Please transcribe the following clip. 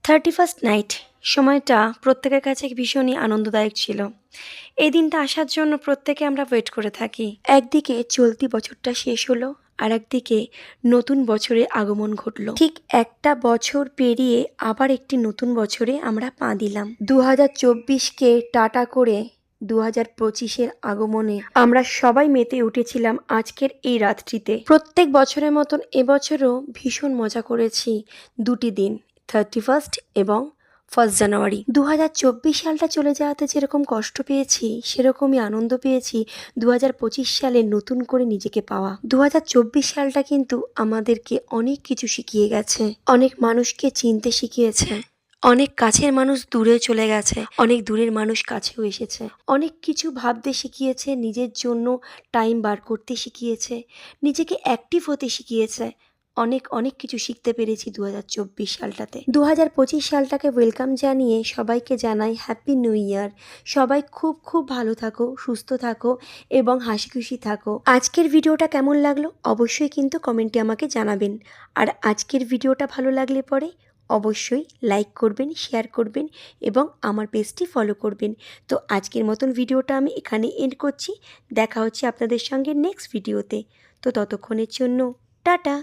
31st night সময়টা প্রত্যেকের কাছে ভীষণই আনন্দদায়ক ছিল। এই দিনটা আসার জন্য প্রত্যেকে আমরা ওয়েট করে থাকি। একদিকে চলতি বছরটা শেষ হলো, আর একদিকে নতুন বছরের আগমন ঘটলো। ঠিক একটা বছর পেরিয়ে আবার একটি নতুন বছরে আমরা পা দিলাম। 2024কে টাটা করে 2025-এর আগমনে আমরা সবাই মেতে উঠেছিলাম আজকের এই রাতটিতে। প্রত্যেক বছরের মতন এবছরও ভীষণ মজা করেছি দুটি দিন, 31st এবং 1 জানুয়ারি। 2024 সালটা চলে যাওয়াতে যেরকম কষ্ট পেয়েছি সেরকমই আনন্দ পেয়েছি 2025 সালে নতুন করে নিজেকে পাওয়া। 2024 সালটা কিন্তু আমাদেরকে অনেক কিছু শিখিয়ে গেছে, অনেক মানুষকে চিনতে শিখিয়েছে, অনেক কাছের মানুষ দূরে চলে গেছে, অনেক দূরের মানুষ কাছেও এসেছে, অনেক কিছু ভাবতে শিখিয়েছে, নিজের জন্য টাইম বার করতে শিখিয়েছে, নিজেকে অ্যাক্টিভ হতে শিখিয়েছে। অনেক অনেক কিছু শিখতে পেরেছি 2024 সালটাতে। 2025 সালটাকে ওয়েলকাম জানিয়ে সবাইকে জানাই হ্যাপি নিউ ইয়ার। সবাই খুব খুব ভালো থাকো, সুস্থ থাকো এবং হাসি খুশি থাকো। আজকের ভিডিওটা কেমন লাগলো অবশ্যই কিন্তু কমেন্টে আমাকে জানাবেন। আর আজকের ভিডিওটা ভালো লাগলে পরে অবশ্যই লাইক করবেন, শেয়ার করবেন এবং আমার পেজটি ফলো করবেন। তো আজকের মতন ভিডিওটা আমি এখানে এন্ড করছি। দেখা হচ্ছে আপনাদের সঙ্গে নেক্সট ভিডিওতে। তো ততক্ষণের জন্য টাটা।